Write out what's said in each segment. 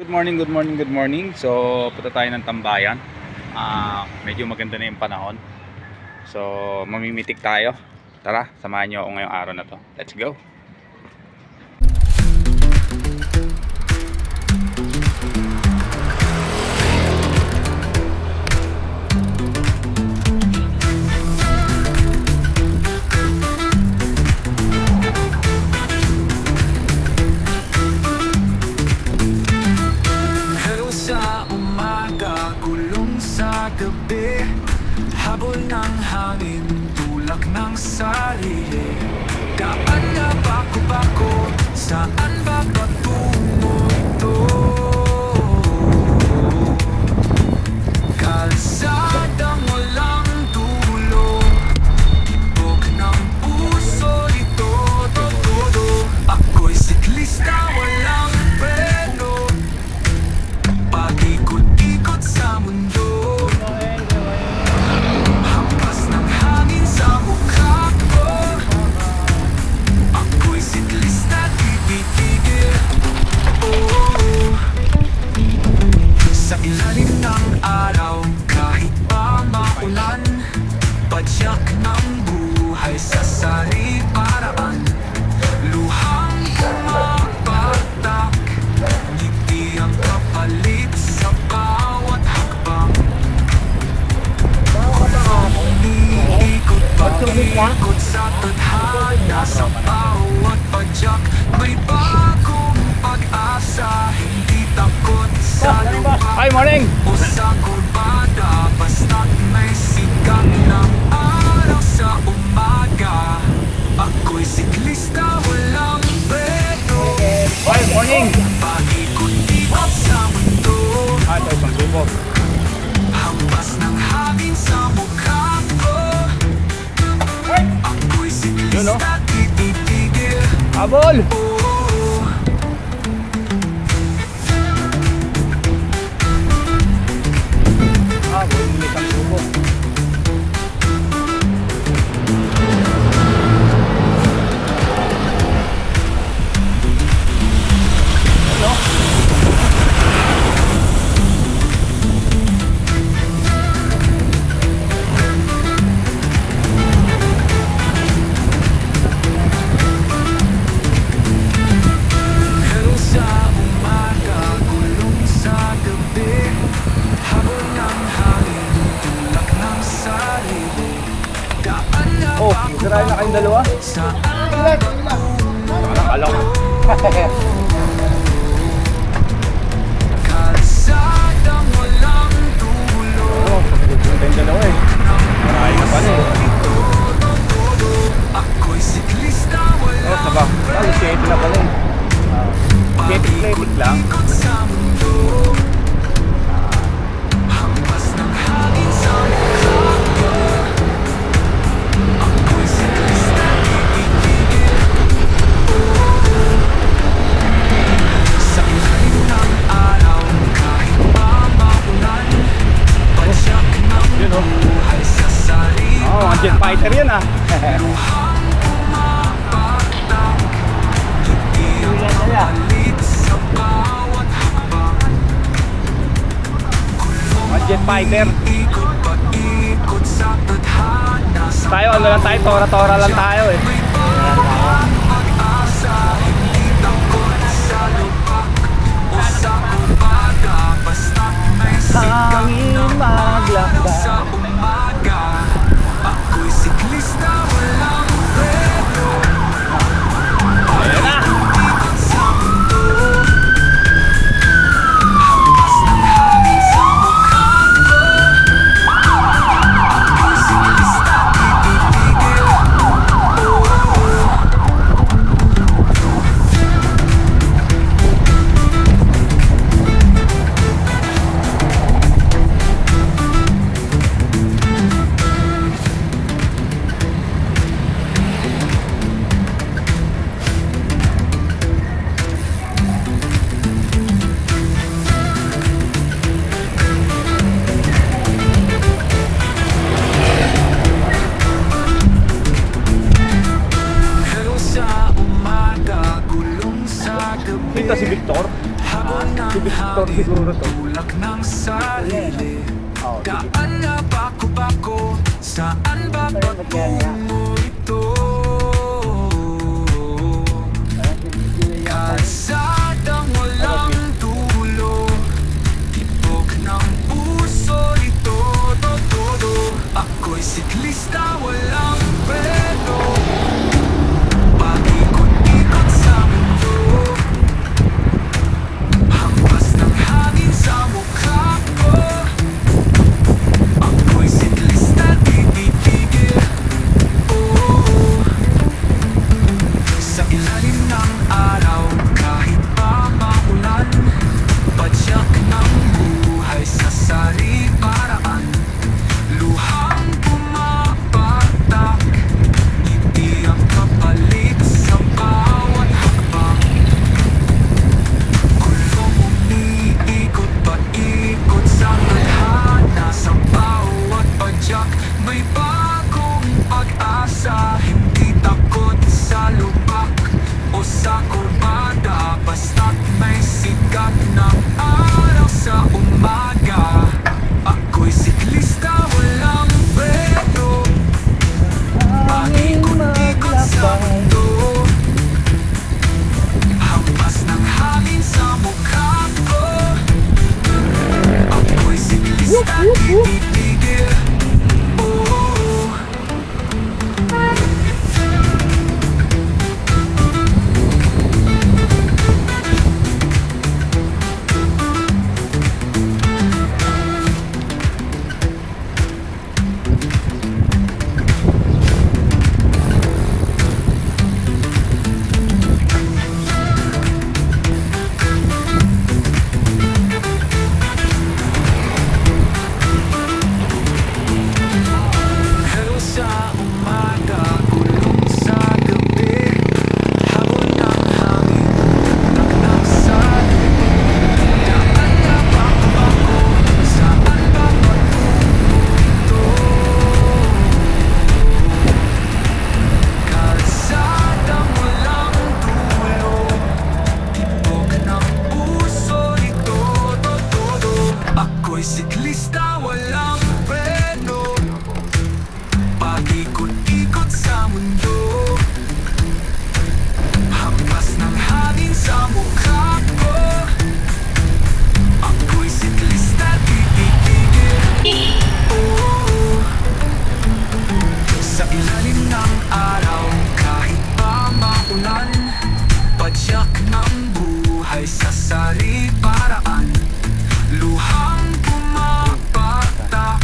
Good morning, good morning, good morning. So, punta tayo ng Tambayan. Medyo maganda na yung panahon. So, mamimitik tayo. Tara, samahan nyo ako ngayong araw na to. Let's go! Gabi, habol ng hangin, tulak ng sarili. Daan na bako-bako, saan ba patungo ito? Kalsadang walang dulo, ibog ng puso ito, todo. Ako'y siklista, walang freno, pag-ikot-ikot sa mundo. Sa ilalim ng araw, kahit pa maulan, padyak ng buhay sa sari-paraan. Luhang pumapatak, ngiti ang kapalit sa bawat hakbang. Umiikot pa-ikot sa tadhana, sa bawat padyak may bagong pag-asa. Hindi takot sa lupa Hi, morning! o sa kurbada, basta't may sikat ng araw sa umaga. Ako'y siklista, walang freno, Hi, morning! paikot-ikot sa mundo. Ito isang grupo. Hampas ng hangin sa mukha ko. Ako'y Yun, no? siklista, tititigil. Habol! Habol, may isang grupo. Hello sa umaga, gulong sa gabi, habol ng hangin, tulak ng sarili. Daan na Oh, sirain na kayong dalawa? saan Alam. kalsadang walang dulo. Oh, yung dalawa eh. Marahin na pala eh. Ako'y siklista, Oh, walang saba. Ay, shady na pala eh. Ketik lang. ikot sa mundo. Hampas ng hangin sa mukha ko. Ako'y siklista, tititigil. Sa ilalim ng araw, kahit pa maulan, padyak ng Yun, oh. buhay sa sarili. Oh, ang jet fighter yun ah. Luhang pumapatak, ngiti ang kapalit sa bawat hakbang. Ang jet fighter. Ikot pa ikot sa tadhana, sa Tayo, ano lang tayo, tora-tora lang tayo eh. may bawat pag-asa. Hindi takot sa lupak o sa kurbada, basta't may sikat Hangin ng araw maglakbay. sa umaga. Ako'y siklista, walang freno, Ayan na! ikot sa mundo. Hampas ng hangin sa mukha ko. Ako'y siklista, tititigil. motor siguro to. tulak ng sarili. Oo, sige. Daan na bako-bako, saan ba patungo ito? Kalsadang walang dulo, tibok ng puso ito, todo. Ako'y siklista, walang preno, paikot-ikot sa mundo. Hampas ng hangin sa mukha ko, ako'y siklista, di titigil. Oh, sa ilalim ng araw, kahit pa maulan, padyak ng buhay sa sari-paraan. Luhang pumapatak, ngiti ang kapalit sa bawat hakbang. Kulong umiikot paikot sa tadhana, sa bawat padyak may bagong pag-asa. Hindi takot sa lubak o sa kurbada, basta't may sikat ng araw sa umaga. Ako'y siklista, walang preno, paikot-ikot sa mundo. Hampas ng hangin sa mukha ko, ako'y siklista, di titigil. Oh, hello sa umaga, kulong sa gabi, habon ng hangin, tulak ng sarili. Daan na bako-bako, saan ba patungo ito? Kalsadang walang dulo, tibok ng puso ito, todo. Ako'y siklista, walang preno, paikot-ikot sa mundo. Hampas ng hangin sa mukha ko, ako'y siklista, di titigil. Oh, sa ilalim ng araw, kahit pa maulan, padyak ng buhay sa sari-paraan. Luhang pumapatak,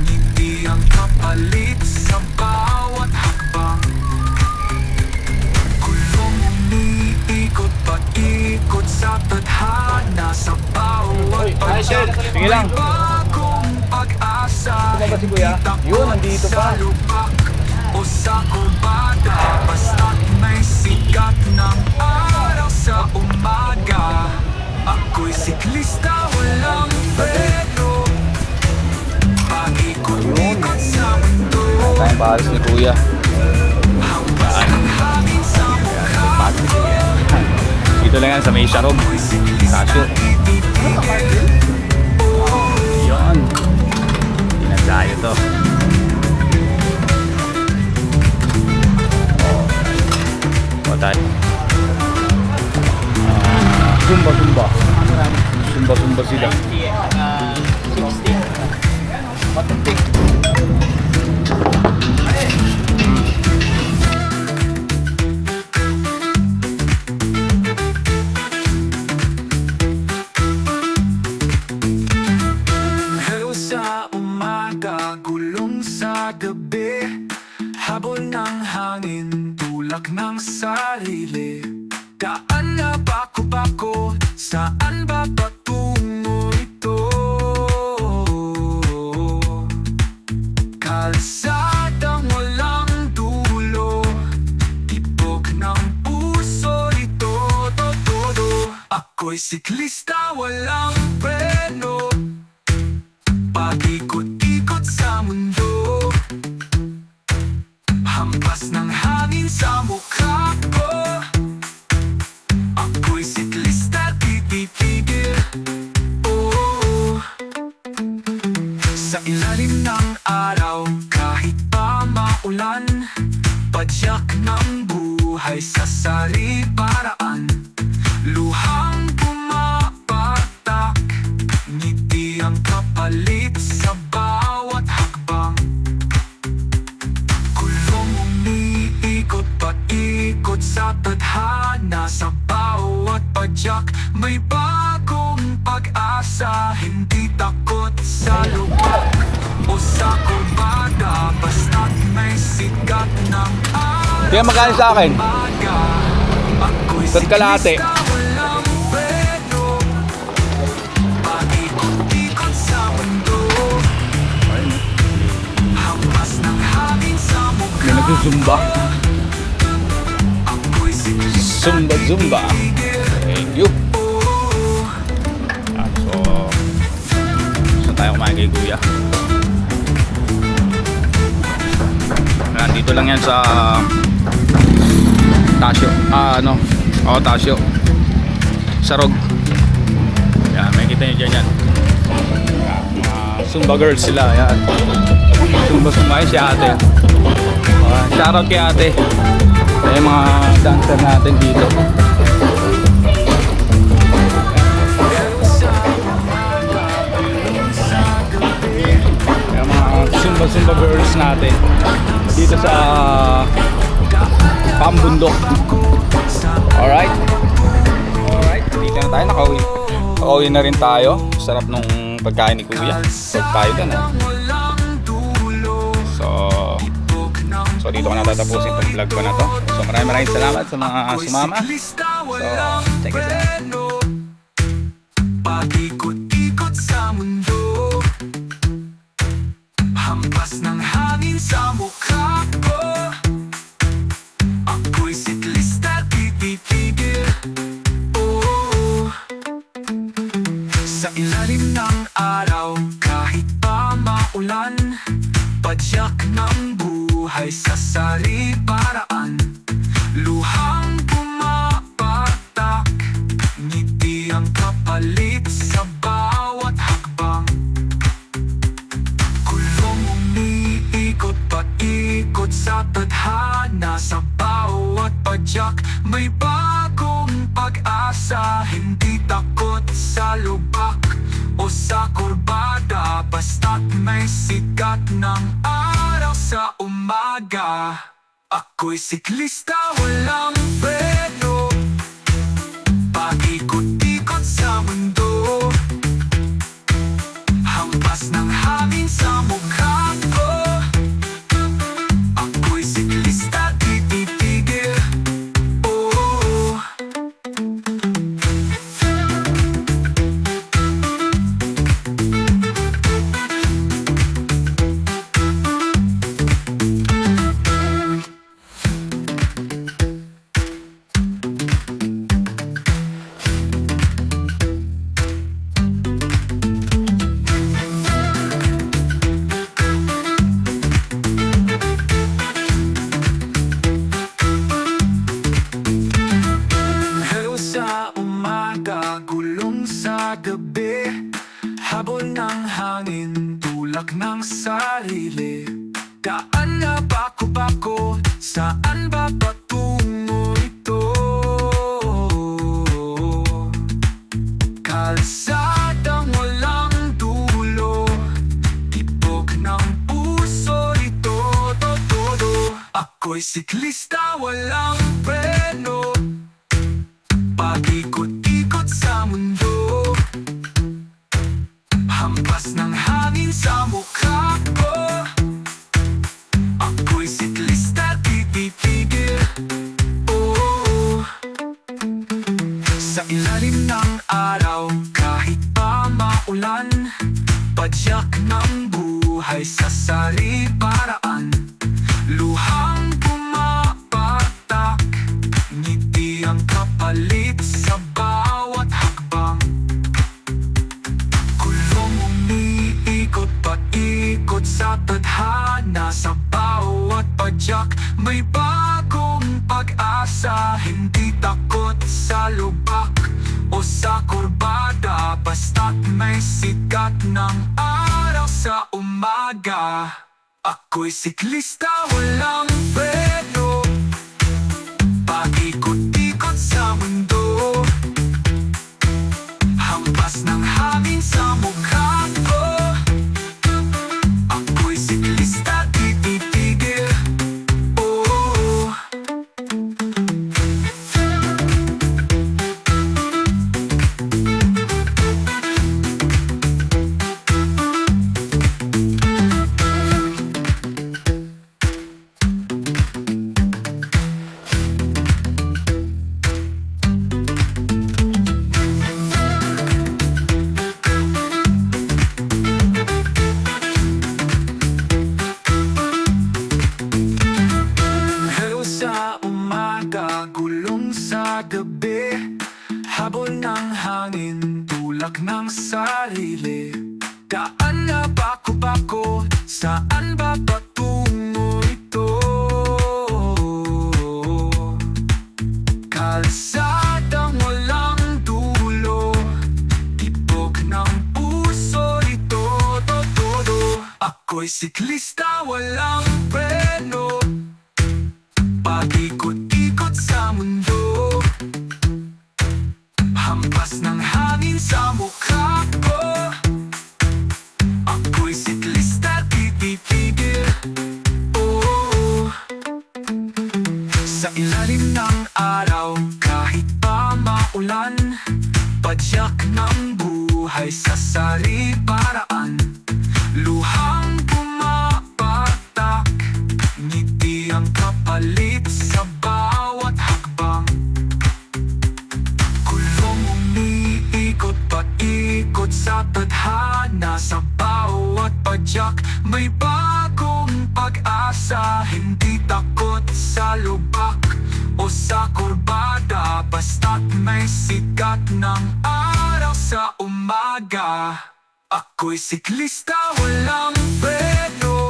ngiti ang kapalit sa bawat hakbang. Kulong umiikot paikot sa tadhana, sa bawat padyak Sige lang. may bagong pag-asa. Ito ba si Kuya? Hindi Yun, takot nandito sa pa. lubak o sa kurbada, basta't may sikat ng araw sa umaga. Ako'y siklista, walang preno, paikot-ikot sa mundo. Tayong pahalos ni Kuya. Hampas ng hangin sa mukha ko, Dito lang yan sa may Sharom. ako'y siklista, Kasyo. di titigil. Yun. Tinagdayo to. O tayo. Zumba. Zumba sila. Hello sa umaga, gulong sa gabi, habon ng hangin, tulak ng sarili. Daan na bako-bako, saan ba patungo ito? Kalsadang walang dulo, tibok ng puso ito, todo. Ako'y siklista, walang preno, paikot-ikot sa mundo. Hampas ng hangin sa mukha ko, ako'y siklista, di titigil. may bagong pag-asa. Hindi takot sa lubak o sa kurbada, basta't may sikat ng araw. Kaya magkano sa akin? Umaga, ako'y Ba't kalahati? siklista, walang freno. Paikot-ikot sa mundo, hampas ng hangin sa mukha. May nagsusumba. Ako'y siklista, Zumba. titigil. Thank you. Oh, Saan tayo kumain kay Kuya? Nandito lang yan sa Tasyo. Tasyo. Sarog. Yan, may kita nyo dyan yan. Mga Zumba girls sila. Yan. Zumba yun si ate. Shoutout kay ate. Yan yung mga dancer natin dito. Yung mga Zumba girls natin dito sa Pambundok. Alright, dito na tayo. Nakauwi na rin tayo. Sarap nung pagkain ni Kuya. Pag tayo dun So dito ko natatapusin itong vlog ko na to. So maraming salamat sa mga sumama. So check us out. Paikot-ikot sa mundo, hampas ng hangin sa mukha ko. Ako'y siklista, titigil. Oh, sa ilalim ng araw, kahit pa maulan, padyak ng buhay sa sari-paraan. Luhang pumapatak, ngiti ang kapalit sa bawat hakbang. Kulong umiikot, paikot sa tadhana. Sa bawat padyak may bagong pag-asa. Hindi takot sa lubak o sa kurbada, basta't may sikat ng araw sa umaga. Ako'y siklista, walang freno. Paikot-ikot sa mundo, hampas ng hangin sa mukha ko. Ako'y siklista, titigil. Oh, hello sa umaga, gulong sa gabi, habol ng hangin, tulak ng sarili. Daan na bako-bako, saan ba patungo ito? Kalsadang walang dulo, tibok ng puso ito, todo. Ako'y siklista, walang freno. Paikot-ikot sa mundo, hampas ng hangin sa mukha ko. Ako'y siklista, titigil. Oh, sa ilalim ng araw, kahit pa maulan, padyak ng buhay sa sari-paraan. Luhang pumapatak, ngiti ang kapalit sa bawat hakbang. Kulong umiikot, paikot sa tadhana. Sa bawat padyak may bagong pag-asa. Hindi takot sa lubak o sa kurbada, basta't may sikat ng araw sa umaga. Ako'y siklista, walang freno. Paikot-ikot sa mundo, hampas ng hangin sa mukha ko. Ako'y siklista, titigil. Oh, sarili. Daan na bako-bako, saan ba patungo ito? Kalsadang walang dulo, tibok ng puso ito, todo. Ako'y siklista, walang preno, paikot-ikot sa mundo. Hampas ng hangin sa mukha ko, ako'y siklista, di titigil. Oh, sa ilalim ng araw, kahit pa maulan, padyak ng buhay sa sari-paraan. Luhang pumapatak, ngiti ang kapalit sa bawat hakbang. Kulong umiikot paikot sa tadhana, sa bawat padyak may bagong pag-asa. Hindi takot sa lubak o sa kurbada, basta't may sikat ng araw sa umaga. Ako'y siklista, walang preno,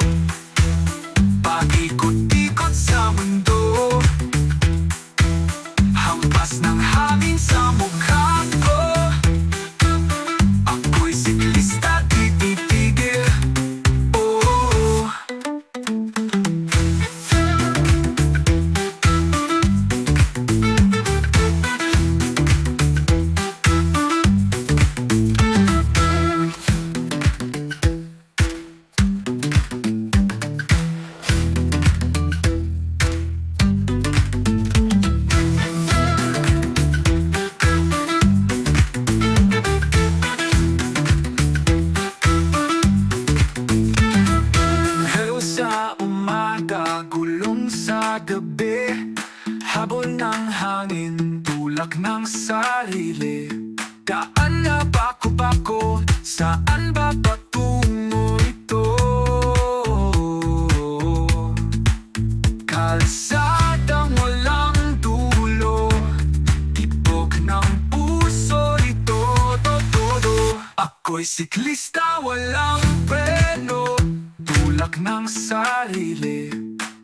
paikot-ikot sa mundo. Hampas ng hangin sa mukha ko, ako'y siklista, di titigil. Oh, Hello sa umaga, gulong sa gabi, habol ng hangin, tulak ng sarili. Daan na bako-bako, saan ba patungo ito? Kalsadang walang dulo, tibok ng puso ito, todo. Ako'y siklista, walang preno, tulak ng sarili.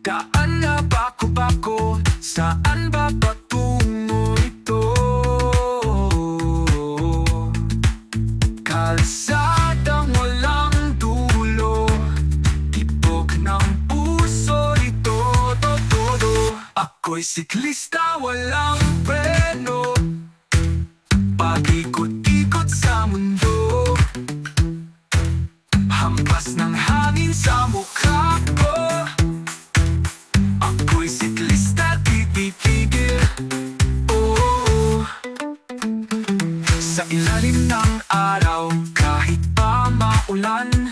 Daan na bako-bako, saan ba patungo ito? Kalsadang walang dulo, tibok ng puso ito, todo. Ako'y siklista, walang preno, paikot-ikot sa mundo. Hampas ng hangin sa mukha ko, ako'y siklista, di titigil. Oh, sa ilalim ng araw, kahit pa maulan,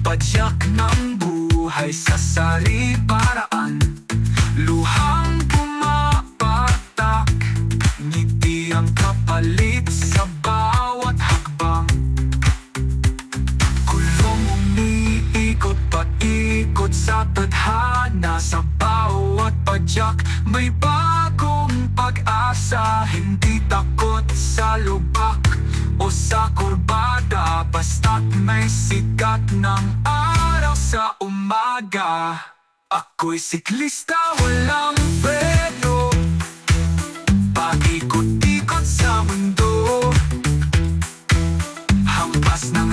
padyak ng buhay sa sari-paraan. Luhang pumapatak, ngiti ang kapalit sa bawat hakbang. Kulong umiikot paikot sa tadhana, sa bawat padyak may bagong pag-asa. Hindi takot sa lubak o sa kurbada, basta't may sikat ng araw sa umaga. Ako'y siklista, walang preno, paikot-ikot sa mundo. Hampas ng